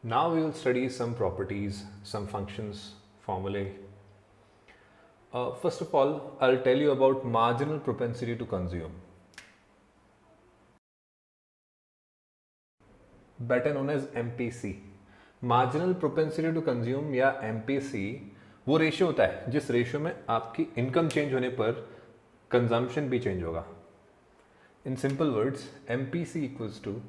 Now we will study some properties, some functions, formulae. First of all, I'll tell you about marginal propensity to consume, better known as MPC. Marginal propensity to consume या MPC वो ratio होता है जिस ratio में आपकी income change होने पर consumption भी चेंज होगा. In simple words, MPC equals to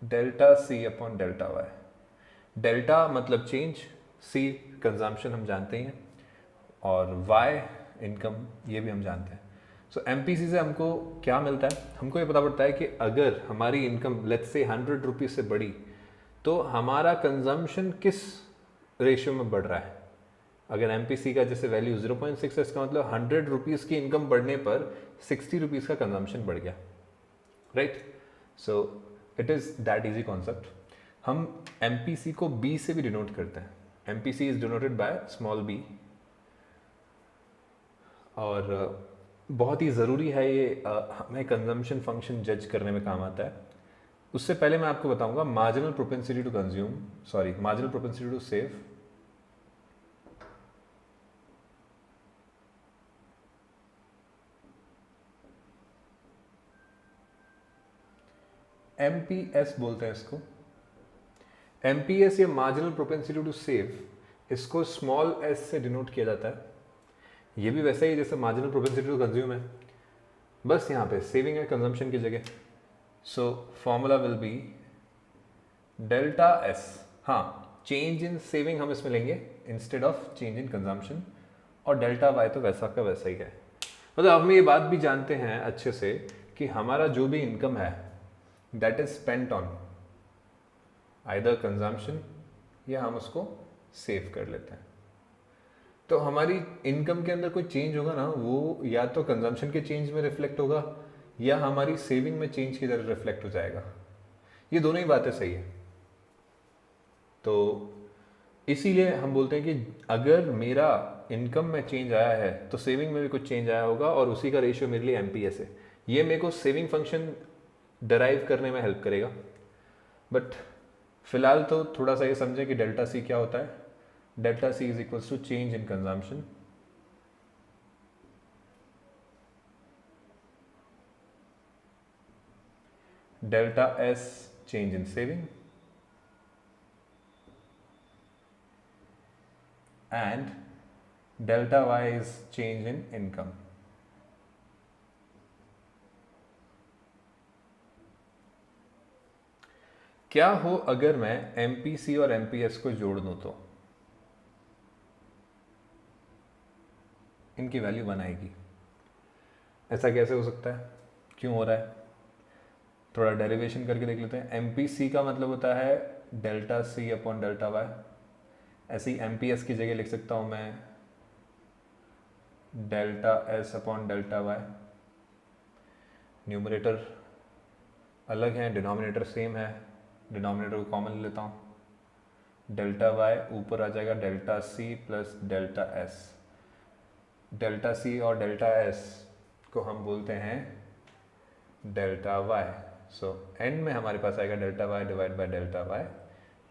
delta C upon delta Y. Delta मतलब चेंज, C कंजम्पशन हम जानते हैं, और Y इनकम ये भी हम जानते हैं. सो MPC से हमको क्या मिलता है? हमको ये पता पड़ता है कि अगर हमारी इनकम लेट्स से 100 रुपीज़ से बढ़ी तो हमारा कंजम्पशन किस रेशियो में बढ़ रहा है. अगर MPC का जैसे वैल्यू 0.6 है, इसका मतलब 100 रुपीज़ की इनकम बढ़ने पर 60 रुपीज़ का कंजम्पशन बढ़ गया, right. So it is that easy concept. हम MPC को B से भी डिनोट करते हैं. MPC is denoted by small b, और बहुत ही ज़रूरी है ये, हमें कंजम्पशन फंक्शन जज करने में काम आता है. उससे पहले मैं आपको बताऊंगा marginal propensity to consume, sorry marginal propensity to save. MPS बोलते हैं इसको. MPS या मार्जिनल प्रोपेंसिटी टू सेव, इसको स्मॉल s से डिनोट किया जाता है. ये भी वैसा ही जैसे मार्जिनल प्रोपेंसिटी टू कंज्यूम है, बस यहाँ पे सेविंग है कंजम्पशन की जगह. So formula will be delta S. हाँ, चेंज इन सेविंग हम इसमें लेंगे instead of change in consumption, और डेल्टा Y तो वैसा का वैसा ही है. मतलब अब हम ये बात भी जानते हैं अच्छे से कि हमारा जो भी इनकम है that is spent on either consumption या हम उसको सेव कर लेते हैं. तो हमारी इनकम के अंदर कोई चेंज होगा ना, वो या तो कंजम्पशन के चेंज में रिफ्लेक्ट होगा या हमारी सेविंग में चेंज की तरह रिफ्लेक्ट हो जाएगा. ये दोनों ही बातें सही है. तो इसीलिए हम बोलते हैं कि अगर मेरा इनकम में चेंज आया है तो सेविंग में भी कुछ चेंज आया होगा, और उसी का रेशियो मेरे लिए MPS है. ये मेरे को सेविंग फंक्शन डराइव करने में हेल्प करेगा. बट फिलहाल तो थोड़ा सा ये समझें कि डेल्टा C क्या होता है. Delta C is equals to change in consumption delta S change in saving and delta Y is change in income. क्या हो अगर मैं MPC और MPS को जोड़ दूं तो इनकी वैल्यू 1 आएगी. ऐसा कैसे हो सकता है, क्यों हो रहा है? थोड़ा डेरिवेशन करके देख लेते हैं. MPC का मतलब होता है delta C upon delta Y. ऐसे ही MPS की जगह लिख सकता हूँ मैं delta S upon delta Y. Numerator अलग है, डिनोमिनेटर सेम है. डिनोमिनेटर को कॉमन ले लेता हूँ. डेल्टा Y ऊपर आ जाएगा delta C plus delta S. Delta C और डेल्टा S को हम बोलते हैं डेल्टा Y. सो एंड में हमारे पास आएगा delta Y divide by delta Y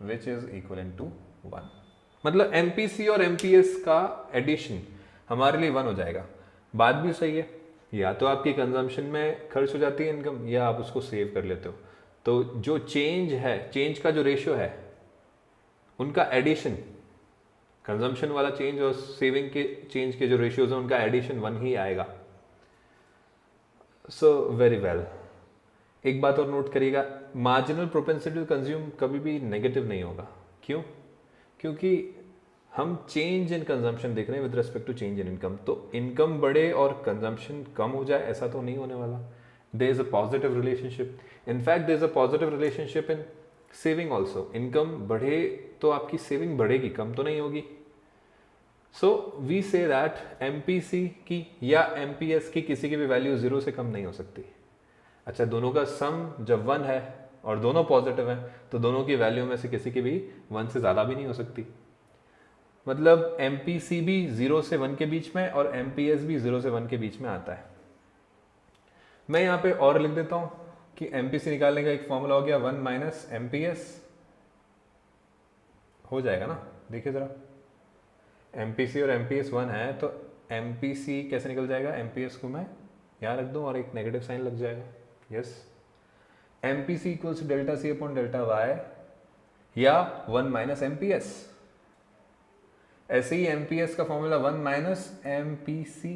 which is equal to 1. मतलब MPC और MPS का एडिशन हमारे लिए 1 हो जाएगा. बात भी सही है, या तो आपकी कंजम्पशन में खर्च हो जाती है इनकम, या आप उसको सेव कर लेते हो. तो जो चेंज है, चेंज का जो रेशियो है, उनका एडिशन, कंजम्पशन वाला चेंज और सेविंग के चेंज के जो रेशियोज हैं उनका एडिशन 1 ही आएगा. So very well. एक बात और नोट करिएगा, मार्जिनल प्रोपेंसिटी टू कंज्यूम कभी भी नेगेटिव नहीं होगा. क्यों? क्योंकि हम चेंज इन कंजम्पशन देख रहे हैं with respect to change in income. तो इनकम बढ़े और कंजम्पशन कम हो जाए ऐसा तो नहीं होने वाला. There is a positive relationship. In fact there is a positive relationship in saving also. Income बढ़े तो आपकी सेविंग बढ़ेगी, कम तो नहीं होगी. So we say that MPC की या MPS की किसी की भी वैल्यू 0 से कम नहीं हो सकती. अच्छा, दोनों का सम जब 1 है और दोनों पॉजिटिव हैं तो दोनों की वैल्यू में से किसी की भी 1 से ज़्यादा भी नहीं हो सकती. मतलब MPC भी 0 से 1 के बीच में और MPS भी 0 से 1 के बीच में आता है. मैं यहाँ पे और लिख देता हूँ कि MPC निकालने का एक फॉर्मूला हो गया 1 माइनस MPS, हो जाएगा ना? देखिए ज़रा, MPC और MPS 1 है तो MPC कैसे निकल जाएगा? MPS को मैं यहाँ रख दूँ और एक नेगेटिव साइन लग जाएगा। Yes, MPC equals delta C upon delta Y या 1 माइनस MPS। ऐसे ही MPS का फॉर्मूला 1 माइनस MPC।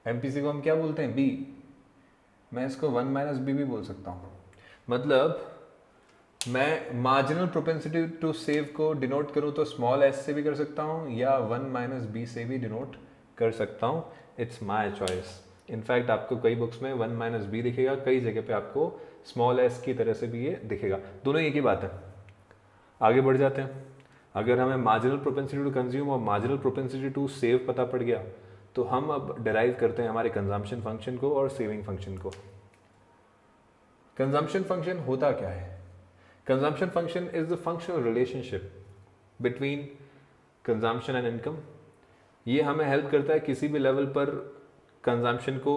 MPC को हम क्या बोलते हैं? B। मैं इसको 1 माइनस B भी बोल सकता हूँ। मतलब मैं मार्जिनल प्रोपेंसिटी टू सेव को डिनोट करूँ तो स्मॉल s से भी कर सकता हूँ या 1 माइनस B से भी डिनोट कर सकता हूँ। It's my choice. इनफैक्ट आपको कई बुक्स में 1 माइनस B दिखेगा, कई जगह पे आपको स्मॉल s की तरह से भी ये दिखेगा। दोनों एक ही बात है। आगे बढ़ जाते हैं। अगर हमें मार्जिनल प्रोपेंसिटी टू कंज्यूम और मार्जिनल प्रोपेंसिटी टू सेव पता पड़ गया तो हम अब डिराइव करते हैं हमारे कंजम्पशन फंक्शन को और सेविंग फंक्शन को। कंजम्पशन फंक्शन होता क्या है? Consumption function is the functional relationship between consumption and income. ये हमें हेल्प करता है किसी भी लेवल पर कंजम्पशन को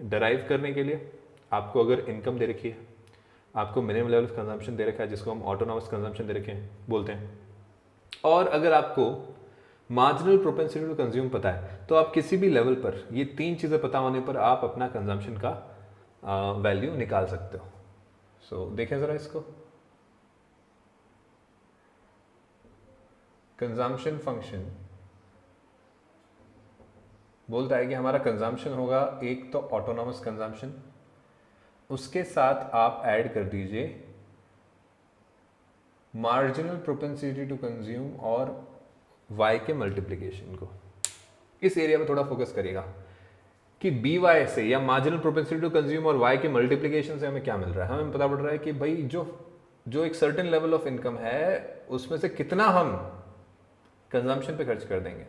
डिराइव करने के लिए। आपको अगर इनकम दे रखी है, आपको मिनिमम लेवल ऑफ कंजम्पशन दे रखा है जिसको हम ऑटोनॉमस कंजम्पशन दे रखे हैं बोलते हैं, और अगर आपको मार्जिनल प्रोपेंसिटी टू कंज्यूम पता है तो आप किसी भी लेवल पर ये तीन चीज़ें पता होने पर आप अपना कंजम्पशन का वैल्यू निकाल सकते हो। सो देखें ज़रा इसको। कंजम्पशन फंक्शन बोलता है कि हमारा कंजम्पशन होगा एक तो ऑटोनॉमस कंजम्पशन, उसके साथ आप ऐड कर दीजिए मार्जिनल प्रोपेंसिटी टू कंज्यूम और y के मल्टीप्लिकेशन को। इस एरिया में थोड़ा फोकस करिएगा कि by से या मार्जिनल प्रोपेंसिटी टू कंज्यूम और y के मल्टीप्लिकेशन से हमें क्या मिल रहा है। हमें पता पड़ रहा है कि भाई जो एक सर्टेन लेवल ऑफ इनकम है उसमें से कितना हम कंजम्पशन पे खर्च कर देंगे।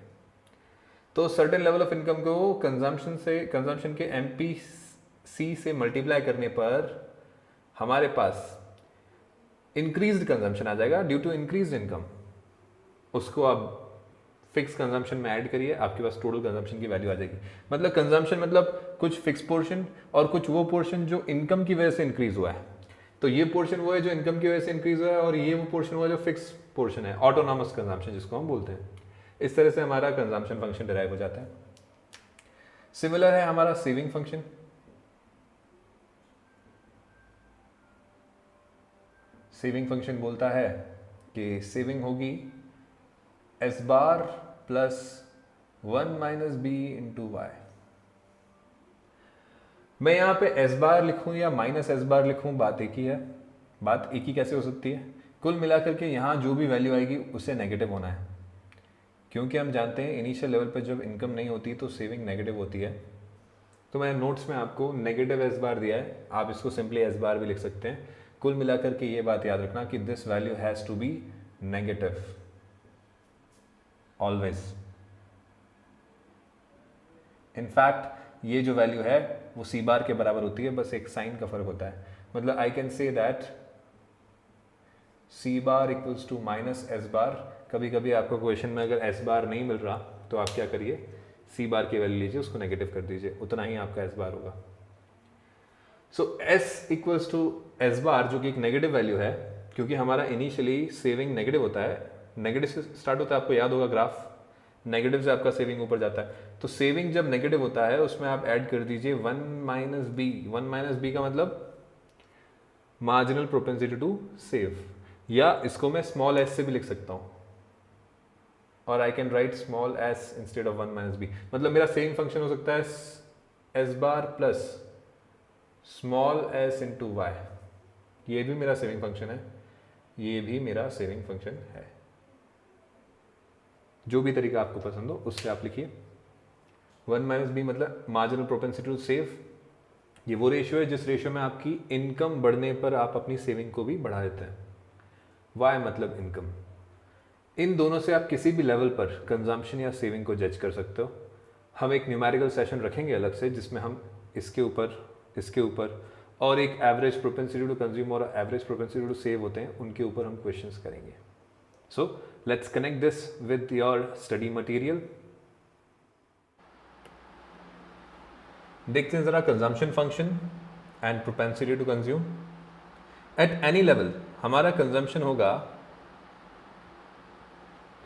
तो सर्टेन लेवल ऑफ इनकम को कंजम्पशन के MPC से मल्टीप्लाई करने पर हमारे पास इंक्रीज्ड कंजम्पशन आ जाएगा ड्यू टू इंक्रीज्ड इनकम। उसको आप फिक्स कंजम्पशन में ऐड करिए, आपके पास टोटल कंजम्पशन की वैल्यू आ जाएगी। मतलब कंजम्पशन मतलब कुछ फिक्स पोर्शन और कुछ वो पोर्शन जो इनकम की वजह से इंक्रीज हुआ है। तो ये पोर्शन वो है जो इनकम की वजह से इंक्रीज हुआ है और ये वो पोर्शन हुआ जो फिक्स पोर्शन है, ऑटोनॉमस कंजम्पशन जिसको हम बोलते हैं। इस तरह से हमारा कंजम्पशन फंक्शन डिराइव हो जाता है। सिमिलर है हमारा सेविंग फंक्शन। सेविंग फंक्शन बोलता है कि सेविंग होगी S bar plus 1 minus B into Y. मैं यहां पे S बार लिखूं या माइनस S बार लिखूं, बात एक ही है। बात एक ही कैसे हो सकती है? कुल मिलाकर के यहां जो भी वैल्यू आएगी उससे नेगेटिव होना है, क्योंकि हम जानते हैं इनिशियल लेवल पर जब इनकम नहीं होती तो सेविंग नेगेटिव होती है। तो मैंने नोट्स में आपको नेगेटिव S बार दिया है, आप इसको सिंपली S बार भी लिख सकते हैं। कुल मिलाकर के ये बात याद रखना कि this value has to be negative always. In fact ये जो वैल्यू है वो C बार के बराबर होती है, बस एक साइन का फर्क होता है। मतलब I can say that C bar equals to minus S bar. कभी कभी आपको क्वेश्चन में अगर S बार नहीं मिल रहा तो आप क्या करिए, C बार की वैल्यू लीजिए, उसको नेगेटिव कर दीजिए, उतना ही आपका S बार होगा। सो S इक्वल्स टू S बार जो कि एक नेगेटिव वैल्यू है, क्योंकि हमारा इनिशियली सेविंग नेगेटिव होता है, नेगेटिव से स्टार्ट होता है, आपको याद होगा ग्राफ, नेगेटिव से आपका सेविंग ऊपर जाता है। तो सेविंग जब नेगेटिव होता है उसमें आप ऐड कर दीजिए 1 माइनस बी। 1 माइनस बी का मतलब मार्जिनल प्रोपेंसिटी टू सेव, या इसको मैं स्मॉल s से भी लिख सकता हूं, और I can write small s instead of 1 minus B. मतलब मेरा सेविंग फंक्शन हो सकता है S bar plus small s into Y. ये भी मेरा सेविंग फंक्शन है, ये भी मेरा सेविंग फंक्शन है। जो भी तरीका आपको पसंद हो उससे आप लिखिए। 1 माइनस बी मतलब मार्जिनल प्रोपेंसिटी टू सेव। ये वो रेशियो है जिस रेशियो में आपकी इनकम बढ़ने पर आप अपनी सेविंग को भी बढ़ा देते हैं। वाई मतलब इनकम। इन दोनों से आप किसी भी लेवल पर कंजम्पशन या सेविंग को जज कर सकते हो। हम एक न्यूमेरिकल सेशन रखेंगे अलग से जिसमें हम इसके ऊपर और एक एवरेज प्रोपेंसिटी टू कंज्यूम और एवरेज प्रोपेंसिटी टू सेव होते हैं, उनके ऊपर हम क्वेश्चंस करेंगे। So let's connect this with your study material. देखते हैं जरा consumption function and propensity to consume at any level हमारा कंजम्पशन होगा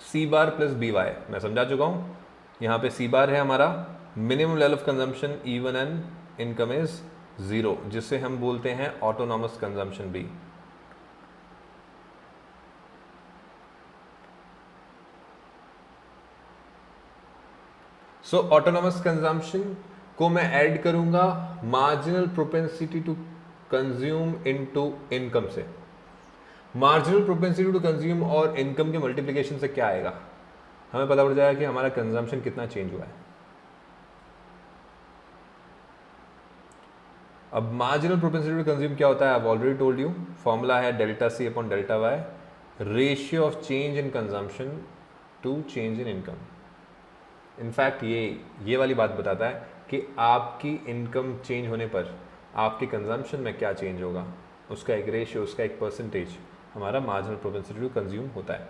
C bar plus B Y. मैं समझा चुका हूँ। यहाँ पे सी बार है हमारा minimum level of consumption even and income is 0, जिससे हम बोलते हैं autonomous consumption B. So autonomous consumption को मैं ऐड करूंगा marginal propensity to consume into income से। मार्जिनल प्रोपेंसिटी टू कंज्यूम और इनकम के मल्टीप्लिकेशन से क्या आएगा, हमें पता पड़ जाएगा कि हमारा कंजम्पशन कितना चेंज हुआ है। अब मार्जिनल प्रोपेंसिटी टू कंज्यूम क्या होता है, I already told you, formula है delta C upon delta Y, ratio of change in consumption to change in income. In fact ये वाली बात बताता है कि आपकी इनकम चेंज होने पर आपके कंजम्पशन में क्या चेंज होगा, उसका एक रेशियो, उसका एक परसेंटेज हमारा मार्जिनल प्रोपेंसिटी टू कंज्यूम होता है।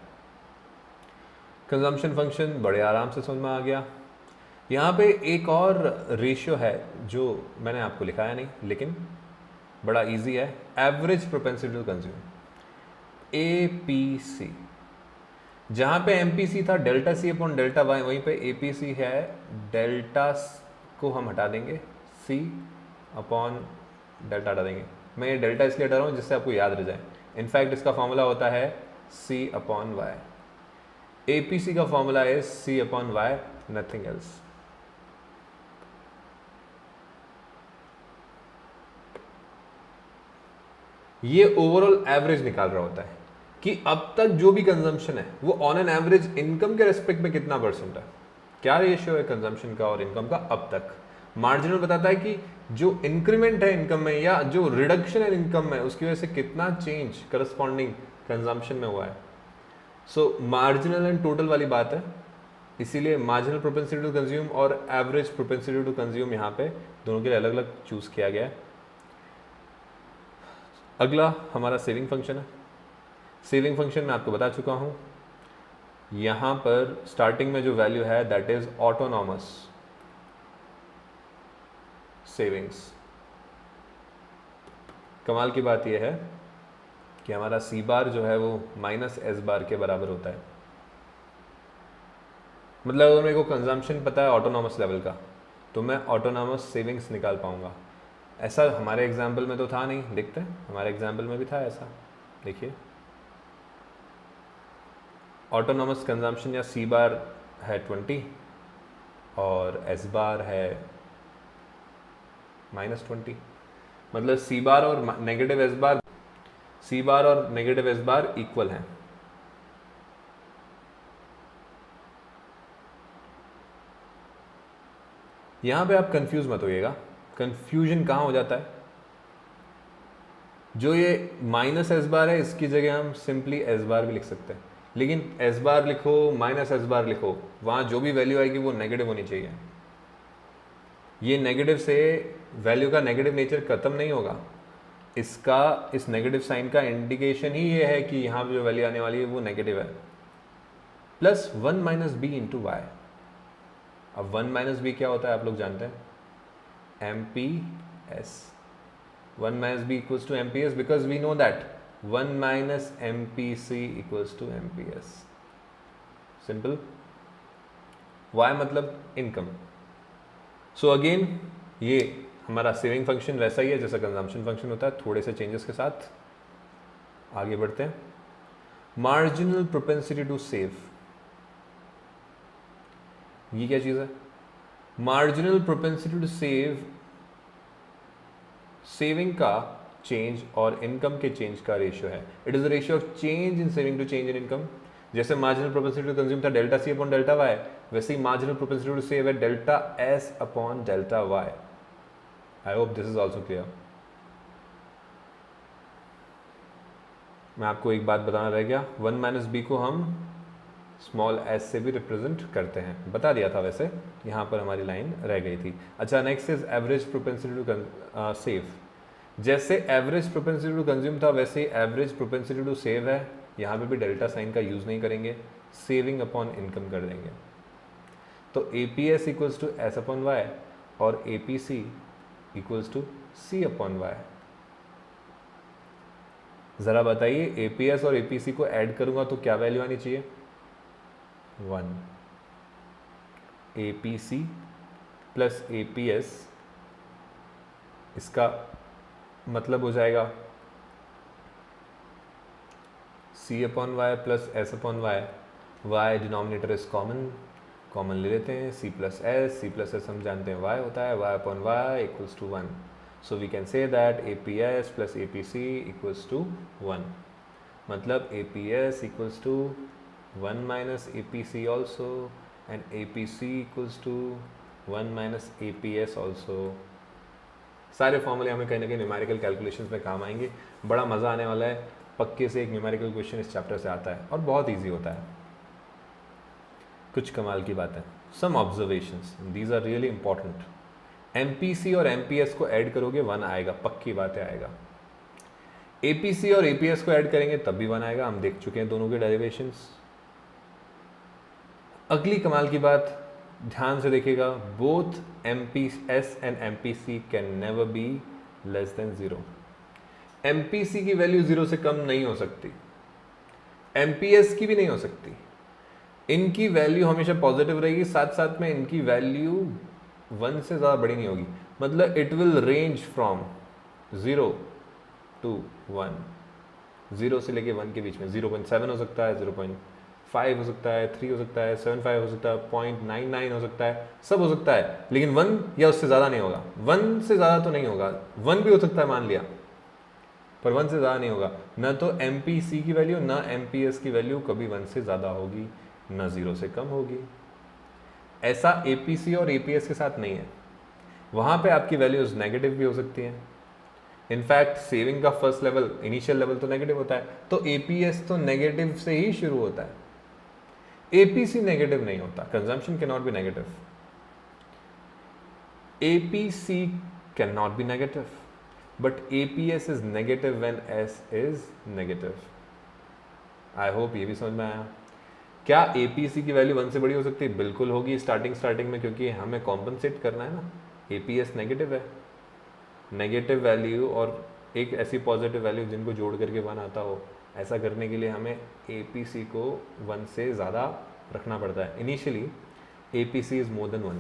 कंजम्पशन फंक्शन बड़े आराम से समझ में आ गया। यहाँ पे एक और रेशियो है जो मैंने आपको लिखाया नहीं, लेकिन बड़ा इजी है, average propensity to consume, APC। जहाँ पे MPC था delta C upon delta Y, वहीं पे APC है डेल्टा को हम हटा देंगे, C अपॉन डेल्टा हटा देंगे। मैं ये डेल्टा इसलिए हटा रहा हूँ जिससे आपको याद रह जाए। इनफैक्ट इसका फॉर्मूला होता है C अपॉन वाई। APC का फॉर्मूला है C upon Y, nothing else. ये ओवरऑल एवरेज निकाल रहा होता है कि अब तक जो भी कंजम्पशन है वो ऑन एन एवरेज इनकम के रेस्पेक्ट में कितना परसेंट है, क्या रेशियो है कंजम्पशन का और इनकम का अब तक। मार्जिनल बताता है कि जो इंक्रीमेंट है इनकम में या जो रिडक्शन है इनकम में, उसकी वजह से कितना चेंज करस्पॉन्डिंग कंजम्पशन में हुआ है। सो मार्जिनल एंड टोटल वाली बात है, इसीलिए मार्जिनल प्रोपेंसिटी टू कंज्यूम और एवरेज प्रोपेंसिटी टू कंज्यूम यहाँ पे दोनों के लिए अलग अलग चूज किया गया है। अगला हमारा सेविंग फंक्शन है। सेविंग फंक्शन मैं आपको बता चुका हूँ, यहाँ पर स्टार्टिंग में जो वैल्यू है दैट इज ऑटोनॉमस सेविंग्स। कमाल की बात यह है कि हमारा सी बार जो है वो माइनस एस बार के बराबर होता है। मतलब अगर मेरे को कंजम्पशन पता है ऑटोनॉमस लेवल का, तो मैं ऑटोनॉमस सेविंग्स निकाल पाऊंगा। ऐसा हमारे एग्जाम्पल में तो था नहीं, देखते हैं हमारे एग्जाम्पल में भी था ऐसा। देखिए ऑटोनॉमस कंजम्पशन या सी बार है 20 और एस बार है -20। मतलब सी बार और नेगेटिव एस बार, सी बार और नेगेटिव एस बार इक्वल हैं। यहां पे आप कंफ्यूज मत होइएगा। कंफ्यूजन कहाँ हो जाता है, जो ये माइनस एस बार है इसकी जगह हम सिंपली एस बार भी लिख सकते हैं, लेकिन एस बार लिखो माइनस एस बार लिखो, वहाँ जो भी वैल्यू आएगी वो नेगेटिव होनी चाहिए। ये नेगेटिव से वैल्यू का नेगेटिव नेचर खत्म नहीं होगा, इसका इस नेगेटिव साइन का इंडिकेशन ही ये है कि यहाँ जो वैल्यू आने वाली है वो नेगेटिव है। Plus 1 minus B into Y. अब 1 माइनस बी क्या होता है आप लोग जानते हैं, MPS। 1 minus b equals to MPS because we know that 1 minus MPC equals to MPS. Simple. Y मतलब इनकम। सो अगेन ये हमारा सेविंग फंक्शन वैसा ही है जैसा कंजम्पशन फंक्शन होता है, थोड़े से चेंजेस के साथ। आगे बढ़ते हैं। मार्जिनल प्रोपेंसिटी टू सेव, ये क्या चीज़ है? Marginal propensity to save saving का चेंज और इनकम के चेंज का रेशियो है। It is the ratio of change in saving to change in income. जैसे मार्जिनल प्रोपेंसिटी टू कंज्यूम था delta C upon delta Y, वैसे ही मार्जिनल प्रोपेंसिटी टू सेव है delta S upon delta Y. I hope this is also clear. मैं आपको एक बात बताना रह गया, 1 माइनस बी को हम स्मॉल एस से भी रिप्रेजेंट करते हैं, बता दिया था वैसे, यहाँ पर हमारी लाइन रह गई थी। अच्छा next is average propensity to save. जैसे एवरेज प्रोपेंसिटी टू कंज्यूम था वैसे ही एवरेज प्रोपेंसिटी टू सेव है, यहाँ पे भी डेल्टा साइन का यूज़ नहीं करेंगे, सेविंग अपॉन इनकम कर देंगे। तो APS equals to S upon Y और APC equals to C upon Y. ज़रा बताइए, एपीएस और एपीसी को ऐड करूंगा तो क्या वैल्यू आनी चाहिए? 1। एपीसी प्लस एपीएस, इसका मतलब हो जाएगा C upon Y plus S upon Y. Y denominator is common ले लेते हैं, सी प्लस एस हम जानते हैं वाई होता है, Y upon Y equals to 1। So we can say that A P S plus A P C equals to 1। मतलब A P S equals to 1 minus A P C also and A P C equals to 1 minus A P S also. सारे फॉर्मूले हमें कहीं ना कहीं numerical calculations में काम आएंगे। बड़ा मज़ा आने वाला है, पक्के से एक न्यूमेरिकल क्वेश्चन इस चैप्टर से आता है और बहुत ईजी होता है। कुछ कमाल की बात है। Some observations, these are really important. MPC और एमपीएस को ऐड करोगे 1 आएगा, पक्की बात है आएगा। एपीसी और एपीएस को ऐड करेंगे तब भी 1 आएगा, हम देख चुके हैं दोनों के डेरिवेशंस। अगली कमाल की बात, ध्यान से देखिएगा, both MPS and MPC can never be less than 0। MPC की वैल्यू 0 से कम नहीं हो सकती, एमपीएस की भी नहीं हो सकती। इनकी वैल्यू हमेशा पॉजिटिव रहेगी, साथ साथ में इनकी वैल्यू 1 से ज़्यादा बड़ी नहीं होगी। मतलब it will range from 0 to 1, 0 से लेके 1 के बीच में 0.7 हो सकता है, 0.5 हो सकता है, 3 हो सकता है, 7.5 हो सकता है, 0.99 हो सकता है, सब हो सकता है, लेकिन 1 या उससे ज़्यादा नहीं होगा। 1 से ज़्यादा तो नहीं होगा, 1 भी हो सकता है मान लिया, पर 1 से ज़्यादा नहीं होगा। न तो एमपीसी की वैल्यू न एमपीएस की वैल्यू कभी 1 से ज़्यादा होगी, न 0 से कम होगी। ऐसा एपीसी और एपीएस के साथ नहीं है, वहाँ पे आपकी वैल्यूज नेगेटिव भी हो सकती हैं। इनफैक्ट सेविंग का फर्स्ट लेवल, इनिशियल लेवल तो नेगेटिव होता है, तो एपीएस तो नेगेटिव से ही शुरू होता है, एपीसी नेगेटिव नहीं होता। Consumption can not be negative, APC can not be negative, but APS is negative when S is negative. I hope ये भी समझ में आया। क्या APC की वैल्यू 1 से बड़ी हो सकती है? बिल्कुल होगी स्टार्टिंग में, क्योंकि हमें कॉम्पनसेट करना है ना। APS नेगेटिव है, नेगेटिव वैल्यू और एक ऐसी पॉजिटिव वैल्यू जिनको जोड़ करके 1 आता हो, ऐसा करने के लिए हमें APC को 1 से ज़्यादा रखना पड़ता है। Initially APC is more than 1।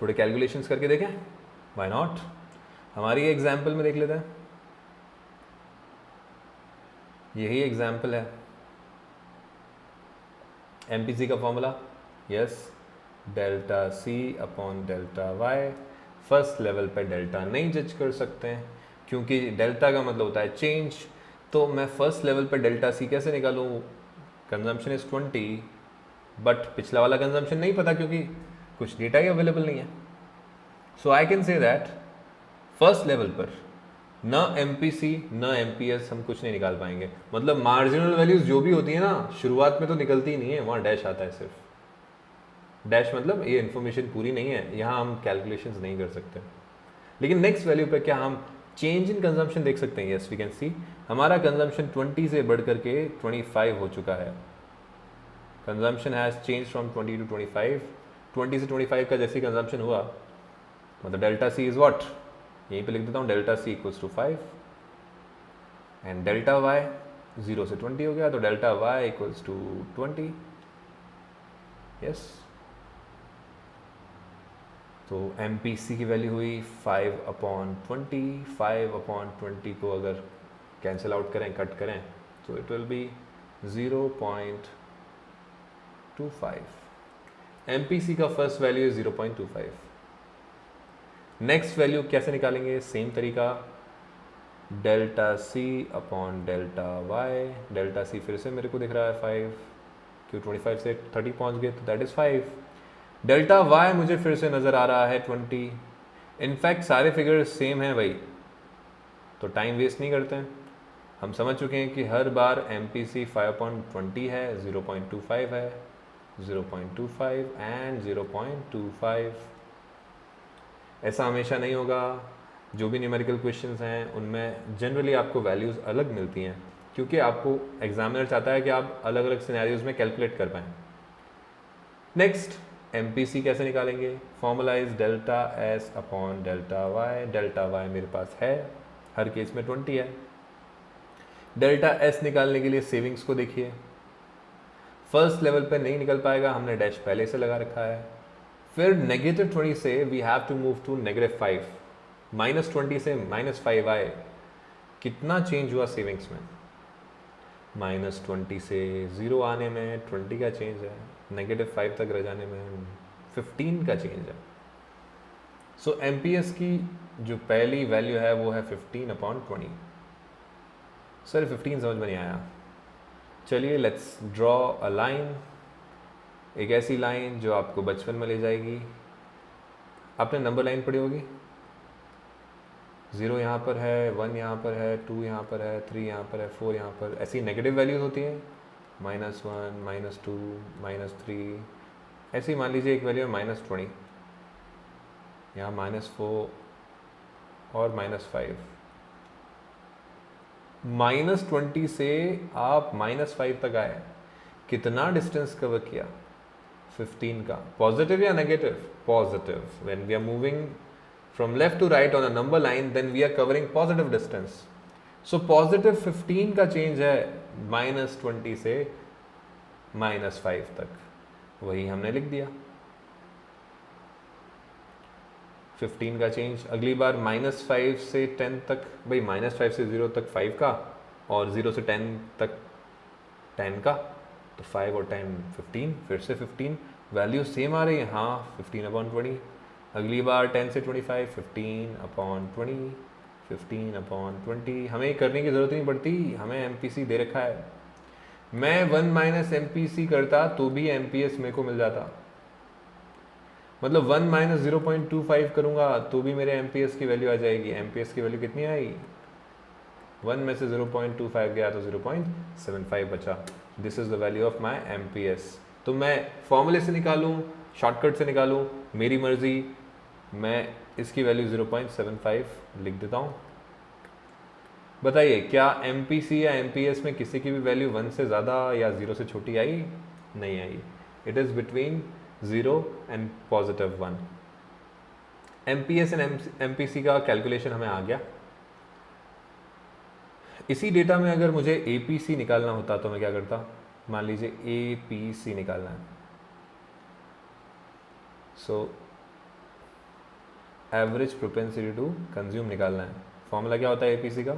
थोड़े कैलकुलेशंस करके देखें, व्हाई नॉट। हमारी एग्जाम्पल में देख लेते हैं, यही एग्जाम्पल है। एमपीसी का formula, yes, delta C upon delta Y. First level पे डेल्टा नहीं जज कर सकते हैं, क्योंकि डेल्टा का मतलब होता है चेंज। तो मैं फर्स्ट लेवल पे डेल्टा सी कैसे निकालूँ? कंजम्पशन इज 20, बट पिछला वाला कंजम्पशन नहीं पता क्योंकि कुछ डेटा ही अवेलेबल नहीं है। So I can say that first level पर न एमपीसी न एमपीएस हम कुछ नहीं निकाल पाएंगे। मतलब मार्जिनल वैल्यूज जो भी होती है ना, शुरुआत में तो निकलती ही नहीं है, वहाँ डैश आता है सिर्फ। डैश मतलब ये इन्फॉर्मेशन पूरी नहीं है, यहाँ हम कैलकुलेशंस नहीं कर सकते। लेकिन नेक्स्ट वैल्यू पे क्या हम चेंज इन कंजम्पशन देख सकते हैं? यस वी कैन सी, हमारा कंजम्पशन 20 से बढ़ करके 25 हो चुका है। Consumption has change from 20 to 25। 20 से 25 का जैसे कंजम्पशन हुआ, मतलब डेल्टा सी इज व्हाट, यहीं पे लिख देता हूँ, delta C equals to 5 and delta Y 0 से 20 हो गया, तो delta Y equals to 20। Yes, तो एमपीसी की वैल्यू हुई 5/20। 5/20 को अगर कैंसिल आउट करें, कट करें, तो इट विल बी 0.25। एमपीसी का फर्स्ट वैल्यू 0.25। नेक्स्ट वैल्यू कैसे निकालेंगे? सेम तरीका, delta C upon delta Y. Delta C फिर से मेरे को दिख रहा है 5, क्यों 25 से 30 पहुंच गए, तो दैट इज़ 5। डेल्टा वाई मुझे फिर से नज़र आ रहा है 20। इनफैक्ट सारे फिगर्स सेम हैं भाई, तो टाइम वेस्ट नहीं करते हैं। हम समझ चुके हैं कि हर बार एम पी सी 5/20 है, 0.25 है, 0.25 एंड 0.25। ऐसा हमेशा नहीं होगा। जो भी न्यूमेरिकल क्वेश्चंस हैं उनमें जनरली आपको वैल्यूज़ अलग मिलती हैं, क्योंकि आपको एग्जामिनर चाहता है कि आप अलग अलग सिनेरियोज में कैलकुलेट कर पाएँ। नेक्स्ट, MPC कैसे निकालेंगे? Formula is delta S upon delta Y मेरे पास है, हर केस में 20 है। डेल्टा एस निकालने के लिए सेविंग्स को देखिए, फर्स्ट लेवल पे नहीं निकल पाएगा, हमने डैश पहले से लगा रखा है। फिर -20 से we have to move to -5, -20 से -5 आए, कितना चेंज हुआ सेविंग्स में? -20 से 0 आने में 20 का चेंज है, -5 तक रह जाने में 15 का चेंज है। सो MPS की जो पहली वैल्यू है वो है 15/20। सर 15 समझ में नहीं आया। चलिए लेट्स ड्रॉ अ लाइन, एक ऐसी लाइन जो आपको बचपन में ले जाएगी। आपने नंबर लाइन पढ़ी होगी, 0 यहाँ पर है, 1 यहाँ पर है, 2 यहाँ पर है, 3 यहाँ पर है, 4 यहाँ पर, ऐसी नेगेटिव वैल्यूज होती हैं, -1, -2, -3, ऐसी मान लीजिए एक वैल्यू है -20, यहाँ -4 और -5। -20 से आप -5 तक आए, कितना डिस्टेंस कवर किया? 15 का। पॉजिटिव या negative? Positive. When we are moving from left to right on a number line, then we are covering positive distance. So positive 15 का चेंज है -20 से -5 तक, वही हमने लिख दिया 15 का चेंज। अगली बार -5 से 10 तक, भाई -5 से 0 तक 5 का, और 0 से 10 तक 10 का, तो 5 और 10 15, फिर से 15, वैल्यू सेम आ रही है, हाँ 15/20। अगली बार 10 से 25, 15/20, 15/20। हमें करने की ज़रूरत नहीं पड़ती, हमें MPC दे रखा है। मैं 1 - MPC करता तो भी MPS मेरे को मिल जाता, मतलब 1 - 0.25 करूँगा तो भी मेरे MPS की वैल्यू आ जाएगी। MPS की वैल्यू कितनी आई? 1 में से 0.25 गया तो 0.75 बचा। This is the value of my MPS। तो मैं फॉर्मूले से निकालूँ, शॉर्टकट से निकालूँ, मेरी मर्जी, मैं इसकी वैल्यू 0.75 लिख देता हूँ। बताइए क्या MPC या MPS में किसी की भी वैल्यू 1 से ज़्यादा या 0 से छोटी आई? नहीं आई। It is between 0 and +1। MPS and MPC का कैलकुलेशन हमें आ गया। इसी डेटा में अगर मुझे APC निकालना होता तो मैं क्या करता? मान लीजिए APC निकालना है, so average propensity to consume निकालना है। फॉर्मूला क्या होता है APC का?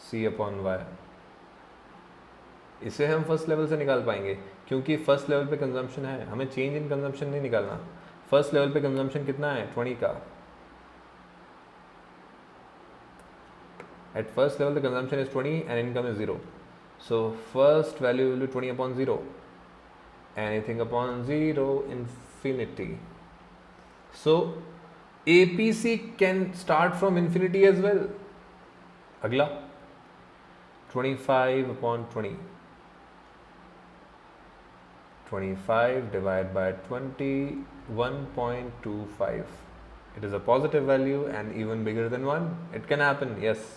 C/Y। इसे हम फर्स्ट लेवल से निकाल पाएंगे, क्योंकि फर्स्ट लेवल पे कंजम्पशन है, हमें चेंज इन कंजम्पशन नहीं निकालना। फर्स्ट लेवल पे कंजम्पशन कितना है? 20 का। At first level the consumption is 20 and income is 0, so first value will be 20/0, anything upon 0, infinity. So APC can start from infinity as well. अगला 25/20, 25 divided by 20, 1.25. It is a positive value and even bigger than 1. It can happen, yes.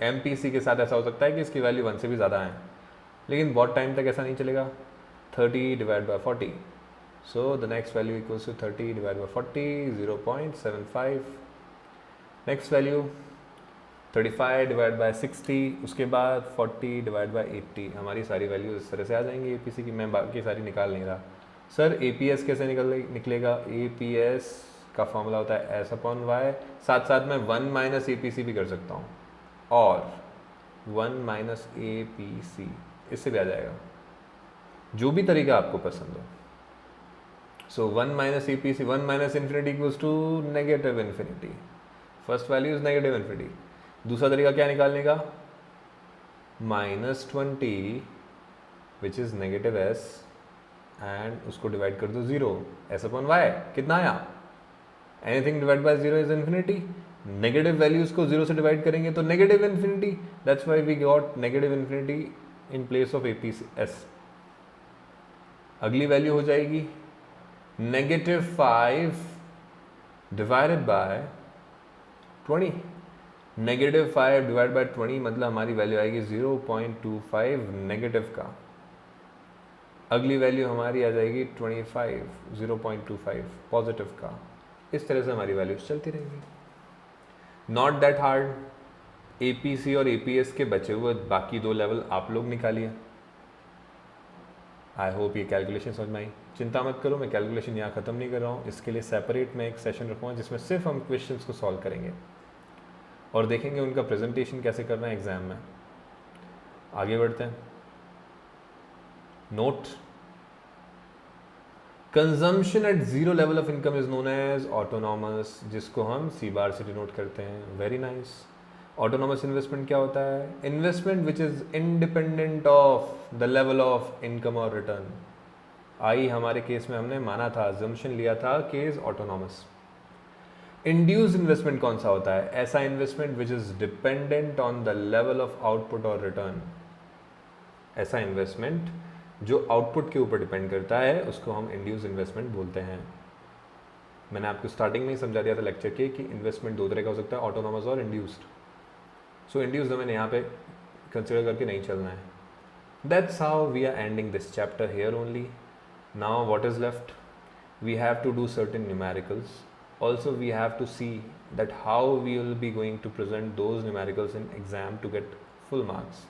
MPC के साथ ऐसा हो सकता है कि इसकी value 1 से भी ज़्यादा है, लेकिन बहुत टाइम तक ऐसा नहीं चलेगा। 30 divided by 40. So the next value equals to 30 divided by 40, 0.75. Next value 35 divided by 60, उसके बाद 40 divided by 80। हमारी सारी वैल्यू इस तरह से आ जाएंगी APC की। मैं बाकी सारी निकाल नहीं रहा। सर APS कैसे निकलेगा? APS का फॉर्मूला होता है S/Y, साथ साथ मैं 1 - APC भी कर सकता हूँ, और 1 - APC, इससे भी आ जाएगा, जो भी तरीका आपको पसंद हो। So 1 - APC, 1 - infinity equals to -infinity. First value is -infinity। दूसरा तरीका क्या निकालने का? -20 विच इज -S, एंड उसको डिवाइड कर दो 0, S/Y। कितना आया? Anything divide by 0 is infinity. Negative values को 0 से डिवाइड करेंगे तो negative infinity, that's why we got -infinity in place of APS। अगली वैल्यू हो जाएगी -5 डिवाइडेड बाय 20। -5 डिवाइड बाय 20 मतलब हमारी वैल्यू आएगी 0.25 नेगेटिव का। अगली वैल्यू हमारी आ जाएगी 25, 0.25 पॉजिटिव का। इस तरह से हमारी वैल्यूज चलती रहेंगी। Not that hard. APC और APS के बचे हुए बाकी 2 लेवल आप लोग निकालिए। आई होप ये कैलकुलेशन समझ में आई। चिंता मत करो, मैं कैलकुलेशन यहाँ ख़त्म नहीं कर रहा हूँ, इसके लिए सेपरेट मैं एक सेशन रखूँगा जिसमें सिर्फ हम क्वेश्चंस को सॉल्व करेंगे और देखेंगे उनका प्रेजेंटेशन कैसे करना है एग्जाम में। आगे बढ़ते हैं। Note, consumption at zero level of income is known as autonomous, जिसको हम C बार से डिनोट करते हैं। Very nice. ऑटोनॉमस इन्वेस्टमेंट क्या होता है? Investment which is independent of the level of income और रिटर्न। आई हमारे केस में हमने माना था, अजम्पशन लिया था कि इज ऑटोनॉमस। इंड्यूस्ड इन्वेस्टमेंट कौन सा होता है? ऐसा investment which is dependent on the level of output और रिटर्न। ऐसा इन्वेस्टमेंट जो आउटपुट के ऊपर डिपेंड करता है उसको हम इंड्यूस्ड इन्वेस्टमेंट बोलते हैं। मैंने आपको स्टार्टिंग में ही समझा दिया था लेक्चर के कि इन्वेस्टमेंट 2 तरह का हो सकता है, ऑटोनॉमस और इंड्यूस्ड। सो इंड्यूस्ड हमें यहाँ पे कंसिडर करके नहीं चलना है। That's how we are ending this chapter here only. Now what is left? We have to do certain numericals. Also, we have to see that how we will be going to present those numericals in exam to get full marks.